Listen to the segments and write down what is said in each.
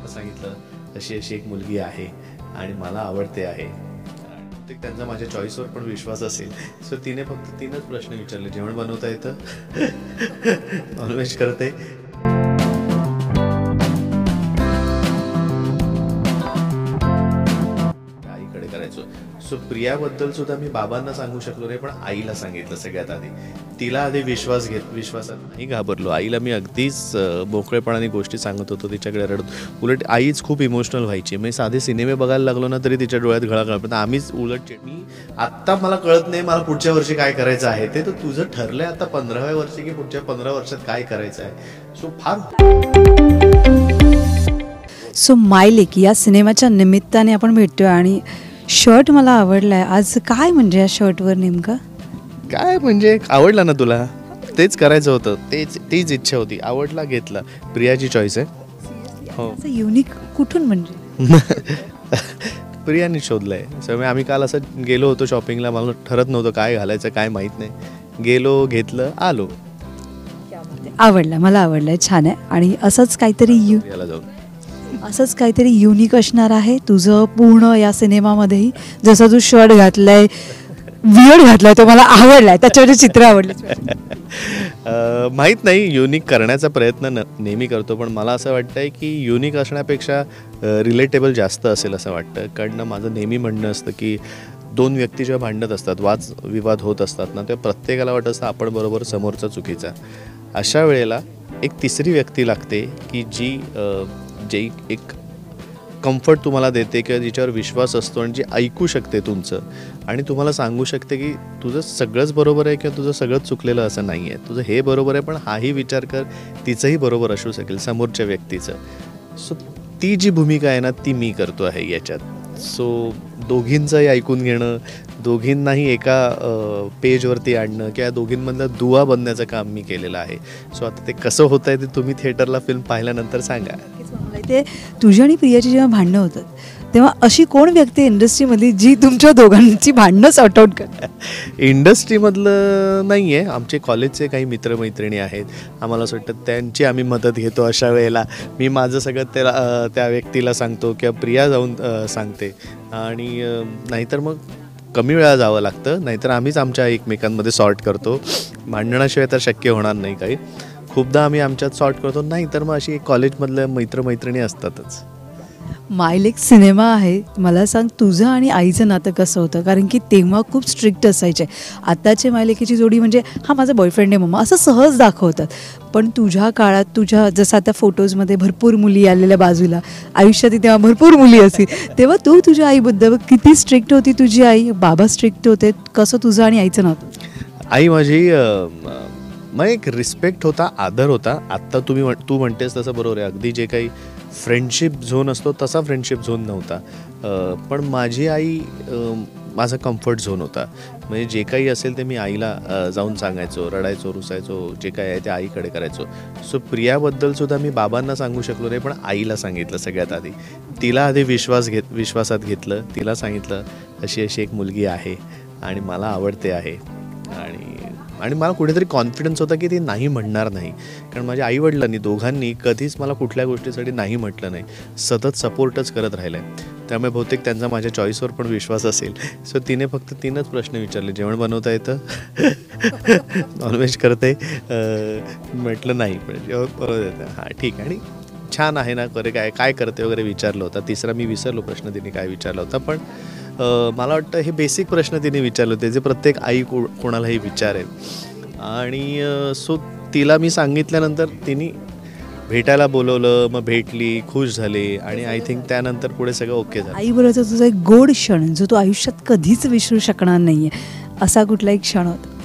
सांगितलं अशी अशी एक मुलगी आहे आणि मला आवडते आहे. त्यांचा माझ्या चॉईसवर पण विश्वास असेल. सो तिने फक्त 3च प्रश्न विचारले. जेवण बनवता येतं, नॉनव्हेज करते, आईकडे करायचो. सो प्रियाबद्दल सुद्धा मी बाबांना सांगू शकलो नाही, पण आईला सांगितलं सगळ्यात आधी. तिला आधी विश्वासात नाही घाबरलो. आईला मी अगदीच मोकळेपणाने गोष्टी सांगत होतो, तिच्याकडे रडत. उलट आईच खूप इमोशनल व्हायची. मी साधे सिनेमे बघायला लागलो ना तरी तिच्या डोळ्यात घळा पण आम्हीच उलट. मी आत्ता मला कळत नाही मला पुढच्या वर्षी काय करायचं आहे ते. तर तुझं ठरलंय आता 15व्या वर्षी की पुढच्या 15 वर्षात काय करायचं आहे. सो सो माय लेक या सिनेमाच्या निमित्ताने आपण भेटतोय आणि शर्ट मला आवडलाय आज. काय म्हणजे या शर्टवर नेमकं काय म्हणजे आवडला ना तुला, तेच करायचं होतं, तीच इच्छा होती. आवडला, घेतला. प्रियाची चॉईस आहे. हो, युनिक कुठून म्हणजे प्रियाने शोधलंय. सो आम्ही काल असं गेलो होतो शॉपिंगला. मला ठरत नव्हतं काय घालायचं काय माहीत नाही. गेलो, घेतलं, आलो. आवडलं, मला आवडलंय, छान आहे. आणि असंच काहीतरी युनिक असणार आहे तुझं पूर्ण या सिनेमामध्येही. जसं तू शर्ट घातलाय, वियर्ड घातलाय, तो मला आवडलाय, त्याच्यावर चित्र आवडलं. माहीत नाही, युनिक करण्याचा प्रयत्न नेहमी करतो, पण मला असं वाटतंय की युनिक असण्यापेक्षा रिलेटेबल जास्त असेल असं वाटतं. कारण माझं नेहमी म्हणणं असतं की 2 व्यक्ती जेव्हा भांडत असतात, वादविवाद होत असतात ना, तेव्हा प्रत्येकाला वाटत असतं आपण बरोबर, समोरचा चुकीचा. अशा वेळेला एक तिसरी व्यक्ती लागते की जी एक कम्फर्ट तुम्हाला देते किंवा जिच्यावर विश्वास असतो आणि जी ऐकू शकते तुमचं आणि तुम्हाला सांगू शकते की तुझं सगळंच बरोबर आहे किंवा तुझं सगळंच चुकलेलं असं नाही आहे. तुझं हे बरोबर आहे, पण हाही विचार कर तिचंही बरोबर असू शकेल समोरच्या व्यक्तीचं. सो ती जी भूमिका आहे ना ती मी करतो आहे याच्यात. सो दोघींचंही ऐकून घेणं, दोघींनाही एका पेजवरती आणणं किंवा दोघींमधलं दुवा बनण्याचं काम मी केलेलं आहे. सो आता ते कसं होतं आहे ते तुम्ही थिएटरला फिल्म पाहिल्यानंतर सांगा. ते तुझी आणि प्रियाची जेव्हा भांडणं होतात तेव्हा अशी कोण व्यक्ती इंडस्ट्रीमधली जी तुमच्या दोघांची भांडणं सॉर्ट आउट करते? इंडस्ट्रीमधलं नाही आहे, आमचे कॉलेजचे काही मित्रमैत्रिणी आहेत. आम्हाला असं वाटतं त्यांची आम्ही मदत घेतो. अशा वेळेला मी माझं सगळं त्या व्यक्तीला सांगतो किंवा प्रिया जाऊन सांगते. आणि नाहीतर मग कमी वेळा जावं लागतं, नाहीतर आम्हीच आमच्या एकमेकांमध्ये सॉर्ट करतो. भांडणाशिवाय तर शक्य होणार नाही काही. खूपदा आम्ही आमच्यात सॉर्ट करतो, नाही तर मग अशी कॉलेजमधल्या मित्रमैत्रिणी असतातच. माय लेक सिनेमा आहे. मला सांग तुझं आणि आईचं नातं कसं होतं? कारण की तेव्हा खूप स्ट्रिक्ट असायचे. आत्ताचे माय लेकीची जोडी म्हणजे हा माझा बॉयफ्रेंड आहे मम्मा असं सहज दाखवतात. पण तुझ्या काळात तुझ्या जसं आता फोटोजमध्ये भरपूर मुली आलेल्या बाजूला, आयुष्यात तेव्हा भरपूर मुली असतील, तेव्हा तू तुझ्या आईबद्दल किती स्ट्रिक्ट होती तुझी आई? बाबा स्ट्रिक्ट होते, कसं तुझं आणि आईचं नातं? आई माझी मग एक रिस्पेक्ट होता, आदर होता. आत्ता तू म्हणतेस तसं बरोबर आहे. अगदी जे काही फ्रेंडशिप झोन असतो तसा फ्रेंडशिप झोन नव्हता. पण माझी आई माझा कम्फर्ट झोन होता. म्हणजे जे काही असेल ते मी आईला जाऊन सांगायचो, रडायचो, रुसायचो, जे काही आहे ते आईकडे करायचो. सो प्रियाबद्दल सुद्धा मी बाबांना सांगू शकलो नाही, पण आईला सांगितलं सगळ्यात आधी. तिला आधी विश्वासात घेतलं. तिला सांगितलं अशी अशी एक मुलगी आहे आणि मला आवडते आहे. आणि मला कुठेतरी कॉन्फिडन्स होता की ती नाही म्हणणार नाही. कारण माझ्या आईवडिलांनी दोघांनी कधीच मला कुठल्या गोष्टीसाठी नाही म्हटलं नाही, सतत सपोर्टच करत राहिलं आहे. त्यामुळे बहुतेक त्यांचा माझ्या चॉईसवर पण विश्वास असेल. सो तिने फक्त 3च प्रश्न विचारले. जेवण बनवता येतं, नॉनव्हेज करते, म्हटलं नाही, पण जेवण बनवता येतं. हां ठीक आहे आणि छान आहे ना, काय करते वगैरे विचारलं होतं. तिसरा मी विसरलो प्रश्न तिने काय विचारला होता, पण मला वाटतं हे बेसिक प्रश्न तिने विचारले होते जे प्रत्येक आई कोणालाही विचारेल. आणि सो तिला मी सांगितल्यानंतर तिने भेटायला बोलवलं, मग भेटली, खुश झाली आणि आय थिंक त्यानंतर पुढे सगळं ओके झालं. आईबरोबरचा तुझा एक गोड क्षण जो तू आयुष्यात कधीच विसरू शकणार नाहीये, असा कुठला एक क्षण होता?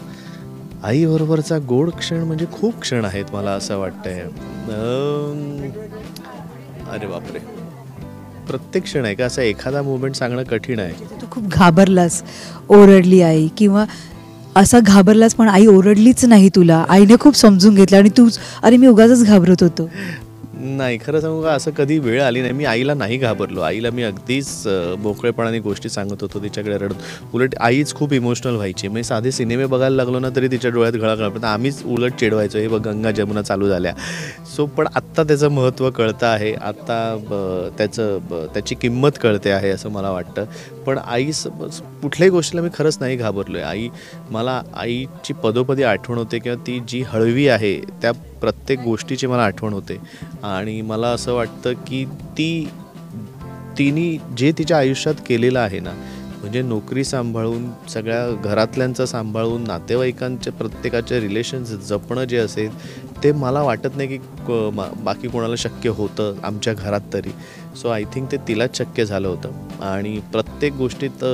आईबरोबरचा गोड क्षण म्हणजे खूप क्षण आहेत मला असं वाटतंय. अरे बापरे, प्रत्येक क्षण आहे का असा एखादा मुवमेंट सांगणं कठीण आहे. तू खूप घाबरलास, ओरडली आई, किंवा असा घाबरलास पण आई ओरडलीच नाही तुला, आईने खूप समजून घेतलं आणि तू अरे मी उगाचच घाबरत होतो? नाही, खरं सांगू का, असं कधी वेळ आली नाही. मी आईला नाही घाबरलो. आईला मी अगदीच मोकळेपणाने गोष्टी सांगत होतो तिच्याकडे रडत. उलट आईच खूप इमोशनल व्हायची. मी साधे सिनेमे बघायला लागलो ना तरी तिच्या डोळ्यात घळा पण आम्हीच उलट चिडवायचो, हे बघ गंगा जमुना चालू झाल्या. सो पण आत्ता त्याचं महत्त्व कळतं आहे. आत्ता त्याची किंमत कळते आहे असं मला वाटतं. पण कुठल्याही गोष्टीला मी खरंच नाही घाबरलो आहे. मला आईची पदोपदी आठवण होते किंवा ती जी हळवी आहे त्या प्रत्येक गोष्टीची मला आठवण होते. आणि मला असं वाटतं की तिने जे तिच्या आयुष्यात केलेलं आहे ना, म्हणजे नोकरी सांभाळून, सगळ्या घरातल्यांचं सांभाळून, नातेवाईकांच्या प्रत्येकाचे रिलेशन्स जपणं जे असेल ते मला वाटत नाही की बाकी कोणाला शक्य होतं आमच्या घरात तरी. सो आय थिंक ते तिलाच शक्य झालं होतं. आणि प्रत्येक गोष्टीत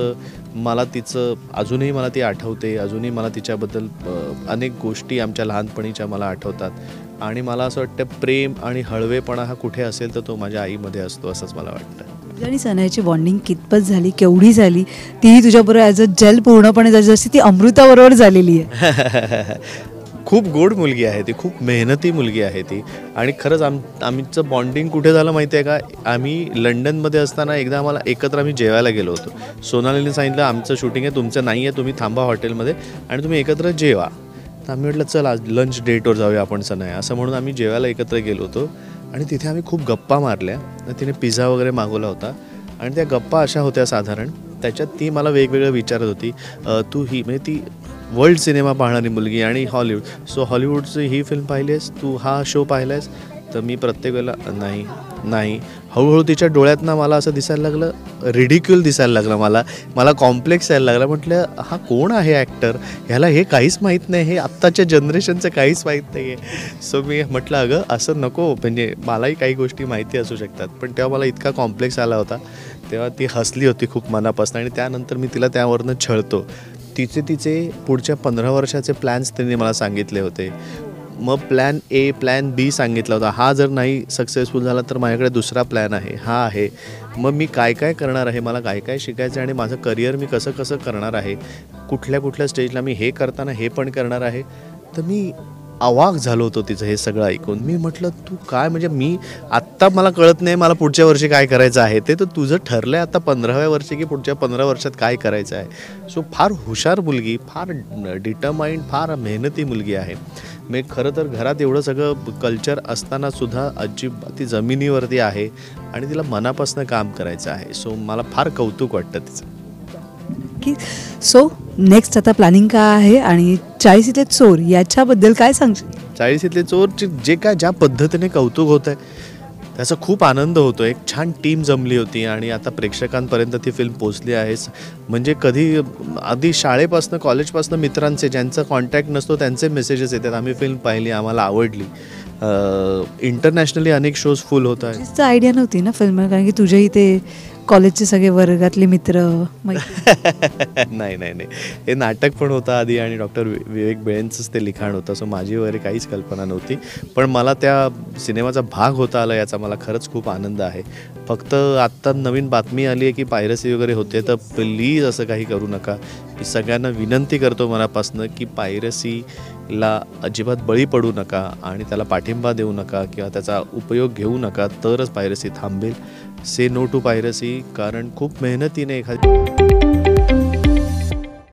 अजूनही मला ती आठवते. अजूनही मला तिच्याबद्दल अनेक गोष्टी आमच्या लहानपणीच्या मला आठवतात. आणि मला असं वाटतं प्रेम आणि हळवेपणा हा कुठे असेल तर तो माझ्या आईमध्ये असतो असंच मला वाटतं. तुझी आणि सनयाची बॉन्डिंग कितपत झाली, केवढी झाली? तीही तुझ्याबरोबर ॲज अ जेल पूर्णपणे जशी ती अमृताबरोबर झालेली आहे. खूप गोड मुलगी आहे ती, खूप मेहनती मुलगी आहे ती. आणि खरंच आमचं बॉन्डिंग कुठे झालं माहिती आहे का, आम्ही लंडनमध्ये असताना एकदा आम्हाला एकत्र आम्ही जेवायला गेलो होतो. सोनालीने सांगितलं आमचं शूटिंग आहे, तुमचं नाही आहे, तुम्ही थांबा हॉटेलमध्ये आणि तुम्ही एकत्र जेवा. तर आम्ही म्हटलं चल आज लंच डेटवर जाऊया आपण सनया, असं म्हणून आम्ही जेवायला एकत्र गेलो होतो. आणि तिथे आम्ही खूप गप्पा मारल्या. तिने पिझ्झा वगैरे मागवला होता आणि त्या गप्पा अशा होत्या साधारण, त्याच्यात ती मला वेगवेगळं विचारत होती. म्हणजे ती वर्ल्ड सिनेमा पाहणारी मुलगी आणि हॉलिवूड. सो हॉलिवूडची ही फिल्म पाहिली आहेस तू, हा शो पाहिला आहेस? तर मी प्रत्येक वेळेला नाही. हळूहळू तिच्या डोळ्यात ना मला असं दिसायला लागलं, रिडिक्युल दिसायला लागलं, मला कॉम्प्लेक्स यायला लागला. म्हटलं हा कोण आहे ॲक्टर, ह्याला हे काहीच माहीत नाही, हे आत्ताच्या जनरेशनचं काहीच माहीत नाही आहे. सो मी म्हटलं अगं असं नको, म्हणजे मलाही काही गोष्टी माहिती असू शकतात. पण तेव्हा मला इतका कॉम्प्लेक्स आला होता. तेव्हा ती हसली होती खूप मनापासून. आणि त्यानंतर मी तिला त्यावरनं छळतो. तिचे पुढच्या 15 वर्षाचे प्लॅन्स त्यांनी मला सांगितले होते. मग प्लॅन ए, प्लॅन बी सांगितला होता. हा जर नाही सक्सेसफुल झाला तर माझ्याकडे दुसरा प्लॅन आहे, हा आहे. मग मी काय करणार आहे, मला काय शिकायचं आहे आणि माझं करिअर मी कसं करणार आहे, कुठल्या स्टेजला मी हे करताना हे पण करणार आहे. तर मी अवाक झालो होतो तिचं हे सगळं ऐकून. मी म्हटलं तू काय, म्हणजे आत्ता मला कळत नाही मला पुढच्या वर्षी काय करायचं आहे, ते तर तुझं ठरलं आहे आता 15व्या वर्षी की पुढच्या 15 वर्षात काय करायचं आहे. सो फार हुशार मुलगी, फार डिटरमाइंड, फार मेहनती मुलगी आहे. मी खरं तर घरात एवढं सगळं कल्चर असताना सुद्धा ती जमिनीवरती आहे आणि तिला मनापासून काम करायचं आहे. सो मला फार कौतुक वाटतं तिचं. की सो नेक्स्ट आता प्लॅनिंग काय आहे आणि 40शीतले चोर याच्याबद्दल काय सांगशील? 40शीतले चोरचे ज्या पद्धतीने कौतुक होत आहे त्याचा खूप आनंद होतो. एक छान टीम जमली होती आणि आता प्रेक्षकांपर्यंत ती फिल्म पोचली आहे. म्हणजे आधी शाळेपासून कॉलेजपासून मित्रांचे ज्यांचा कॉन्टॅक्ट नसतो त्यांचे मेसेजेस येतात, आम्ही फिल्म पाहिली, आम्हाला आवडली. इंटरनॅशनली अनेक शोज फुल होत आहेत. आयडिया नव्हती ना फिल्म, कारण की तुझ्या इथे कॉलेजचे सगळे वर्गातले मित्र. नाही, हे नाटक पण होतं आधी आणि डॉक्टर विवेक बेळेंचंच ते लिखाण होतं. सो माझी वगैरे काहीच कल्पना नव्हती. पण मला त्या सिनेमाचा भाग होता आला याचा मला खरंच खूप आनंद आहे. फक्त आत्ता नवीन बातमी आली आहे की पायरसी वगैरे होते, तर प्लीज असं काही करू नका. मी सगळ्यांना विनंती करतो मनापासून की पायरसीला अजिबात बळी पडू नका आणि त्याला पाठिंबा देऊ नका किंवा त्याचा उपयोग घेऊ नका, तरच पायरसी थांबेल. से नो टू पायरसी, कारण खूप मेहनतीने एखादी